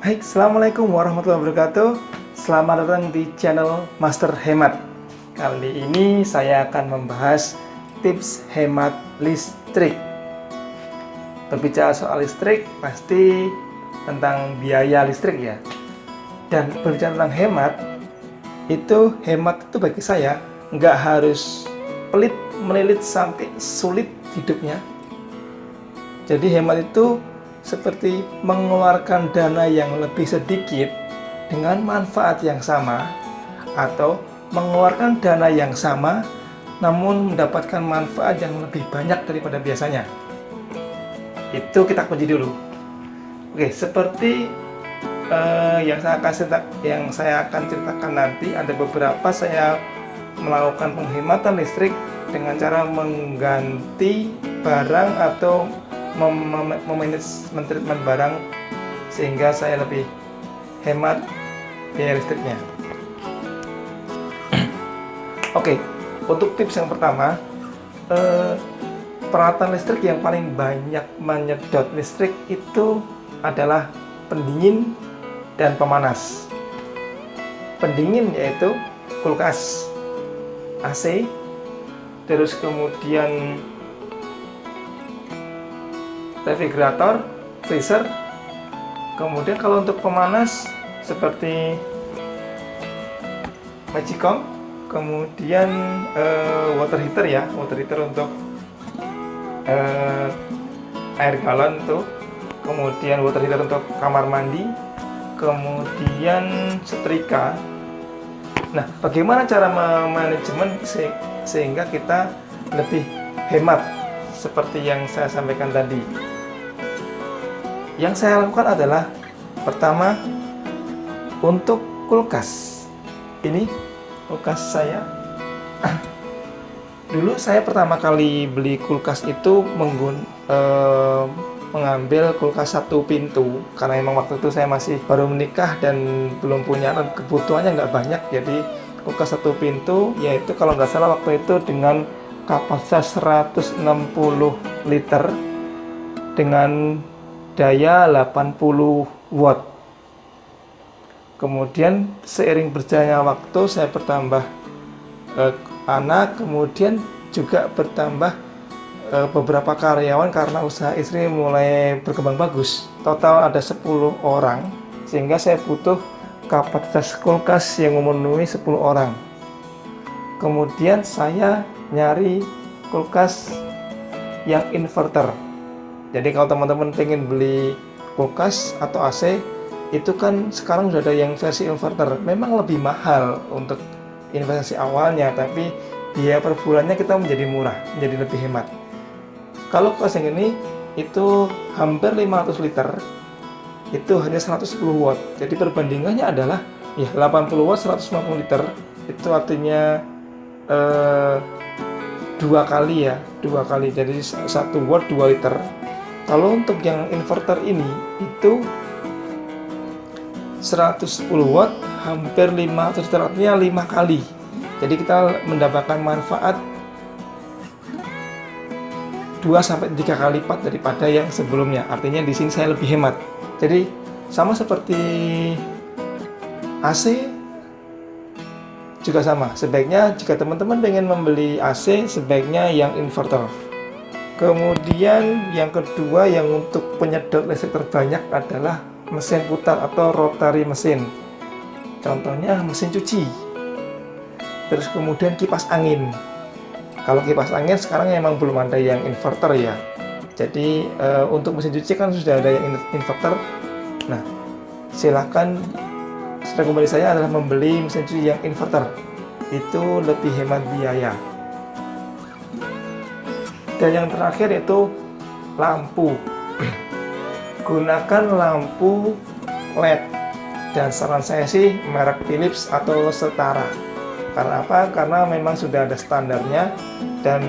Baik, Assalamualaikum warahmatullahi wabarakatuh. Selamat datang di channel Master Hemat. Kali ini saya akan membahas tips hemat listrik. Berbicara soal listrik, pasti tentang biaya listrik ya. Dan berbicara tentang hemat itu bagi saya nggak harus pelit melilit sampai sulit hidupnya. Jadi hemat itu seperti mengeluarkan dana yang lebih sedikit dengan manfaat yang sama, atau mengeluarkan dana yang sama namun mendapatkan manfaat yang lebih banyak daripada biasanya. Itu kita kunci dulu. Oke, seperti yang saya akan ceritakan nanti, ada beberapa saya melakukan penghematan listrik dengan cara mengganti barang atau treatment barang sehingga saya lebih hemat biaya listriknya. Oke, untuk tips yang pertama, peralatan listrik yang paling banyak menyedot listrik itu adalah pendingin dan pemanas. Pendingin yaitu kulkas, AC, terus kemudian refrigerator, freezer. Kemudian kalau untuk pemanas seperti magicom, kemudian water heater ya, water heater untuk air galon tuh, kemudian water heater untuk kamar mandi, kemudian setrika. Nah, bagaimana cara memanajemen sehingga kita lebih hemat seperti yang saya sampaikan tadi? Yang saya lakukan adalah, pertama, untuk kulkas. Ini kulkas saya. Dulu saya pertama kali beli kulkas itu mengambil kulkas satu pintu, karena memang waktu itu saya masih baru menikah dan belum punya anak, kebutuhannya nggak banyak. Jadi kulkas satu pintu, yaitu kalau nggak salah waktu itu dengan kapasitas 160 liter dengan daya 80 watt. Kemudian seiring berjalannya waktu saya bertambah anak, kemudian juga bertambah beberapa karyawan karena usaha istri mulai berkembang bagus. Total ada 10 orang, sehingga saya butuh kapasitas kulkas yang memenuhi 10 orang. Kemudian saya nyari kulkas yang inverter. Jadi kalau teman-teman pengen beli kulkas atau AC, itu kan sekarang sudah ada yang versi inverter. Memang lebih mahal untuk investasi awalnya, tapi biaya per bulannya kita menjadi murah, menjadi lebih hemat. Kalau kulkas yang ini itu hampir 500 liter, itu hanya 110 watt. Jadi perbandingannya adalah ya 80 watt 150 liter. Itu artinya dua kali. Jadi 1 watt 2 liter. Kalau untuk yang inverter ini itu 110 watt hampir 500 liter, artinya 5 kali. Jadi kita mendapatkan manfaat 2-3 kali lipat daripada yang sebelumnya. Artinya di sini saya lebih hemat. Jadi sama seperti AC juga sama. Sebaiknya jika teman-teman pengen membeli AC, sebaiknya yang inverter. Kemudian yang kedua, yang untuk penyedot listrik terbanyak adalah mesin putar atau rotary mesin. Contohnya mesin cuci. Terus kemudian kipas angin. Kalau kipas angin sekarang memang belum ada yang inverter ya. Jadi untuk mesin cuci kan sudah ada yang inverter. Nah, silakan, rekomendasi saya adalah membeli mesin cuci yang inverter. Itu lebih hemat biaya. Dan yang terakhir itu lampu. Gunakan lampu LED, dan saran saya sih merek Philips atau setara. Karena apa? Karena memang sudah ada standarnya dan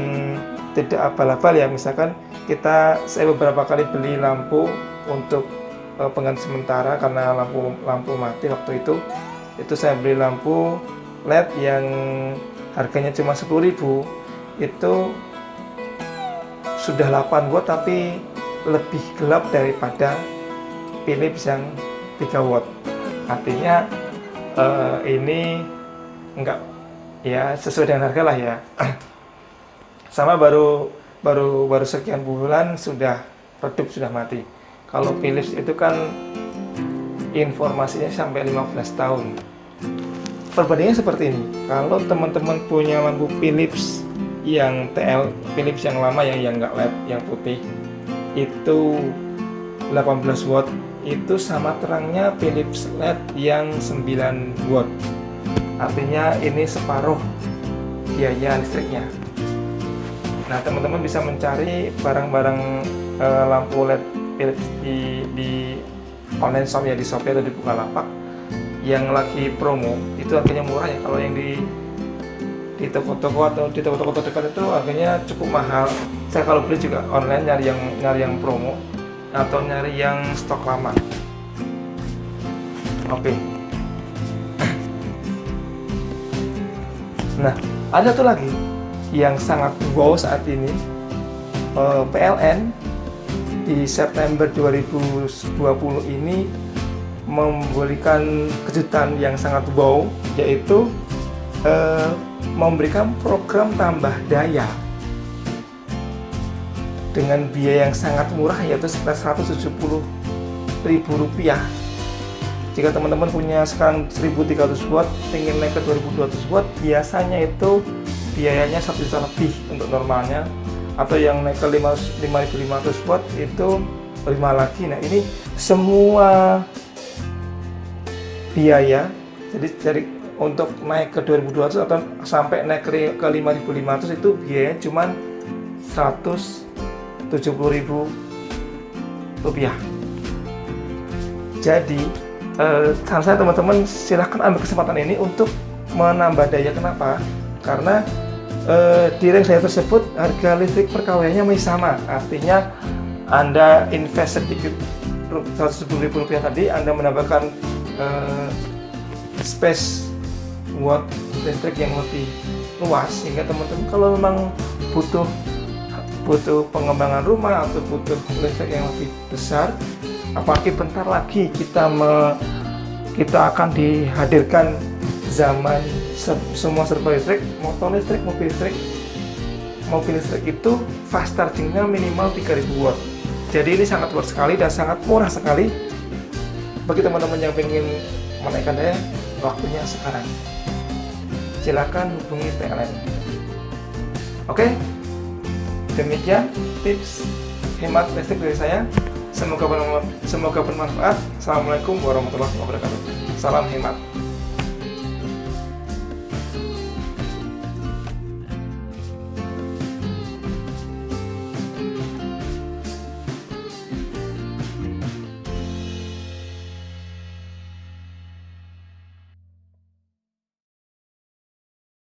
tidak abal-abal ya. Misalkan saya beberapa kali beli lampu untuk pengganti sementara karena lampu mati waktu itu saya beli lampu LED yang harganya cuma 10.000. Itu sudah 8 watt tapi lebih gelap daripada Philips yang 3 watt. Artinya ini enggak ya sesuai dengan harga lah ya. Sama baru sekian bulan sudah redup, sudah mati. Kalau Philips itu kan informasinya sampai 15 tahun. Perbandingannya seperti ini. Kalau teman-teman punya lampu Philips yang TL, Philips yang lama yang nggak LED, yang putih, itu 18 watt, itu sama terangnya Philips LED yang 9 watt. Artinya ini separuh biaya listriknya. Nah, teman-teman bisa mencari barang-barang lampu LED Philips di online shop ya, di Shopee atau di Bukalapak yang lagi promo. Itu harganya murah ya. Kalau yang di toko-toko atau di toko-toko terdekat itu harganya cukup mahal. Saya kalau beli juga online nyari yang promo atau nyari yang stok lama. Oke. Nah, ada satu lagi yang sangat wow saat ini. PLN di September 2020 ini memberikan kejutan yang sangat wow, yaitu memberikan program tambah daya dengan biaya yang sangat murah, yaitu sekitar Rp170.000. Jika teman-teman punya sekarang 1300 watt, ingin naik ke 2200 watt, biasanya itu biayanya 1 juta lebih untuk normalnya, atau yang naik ke 5500 watt itu 5 lagi. Nah, ini semua biaya, jadi untuk naik ke 2200 atau sampai naik ke 5500 itu biayanya cuma Rp170.000. Jadi saran saya teman-teman silahkan ambil kesempatan ini untuk menambah daya. Kenapa? Karena di range daya tersebut harga listrik per kWh-nya masih sama. Artinya Anda invest sedikit Rp170.000 tadi, Anda menambahkan space watt listrik yang lebih luas, sehingga teman-teman kalau memang butuh pengembangan rumah atau butuh listrik yang lebih besar, apalagi bentar lagi kita akan dihadirkan zaman semua serba listrik, motor listrik, mobil listrik itu fast chargingnya minimal 3000 watt. Jadi ini sangat luas sekali dan sangat murah sekali bagi teman-teman yang ingin menaikkan daya. Waktunya sekarang. Silakan hubungi PLN. Oke, demikian tips hemat listrik dari saya. Semoga bermanfaat. Assalamualaikum warahmatullahi wabarakatuh. Salam hemat.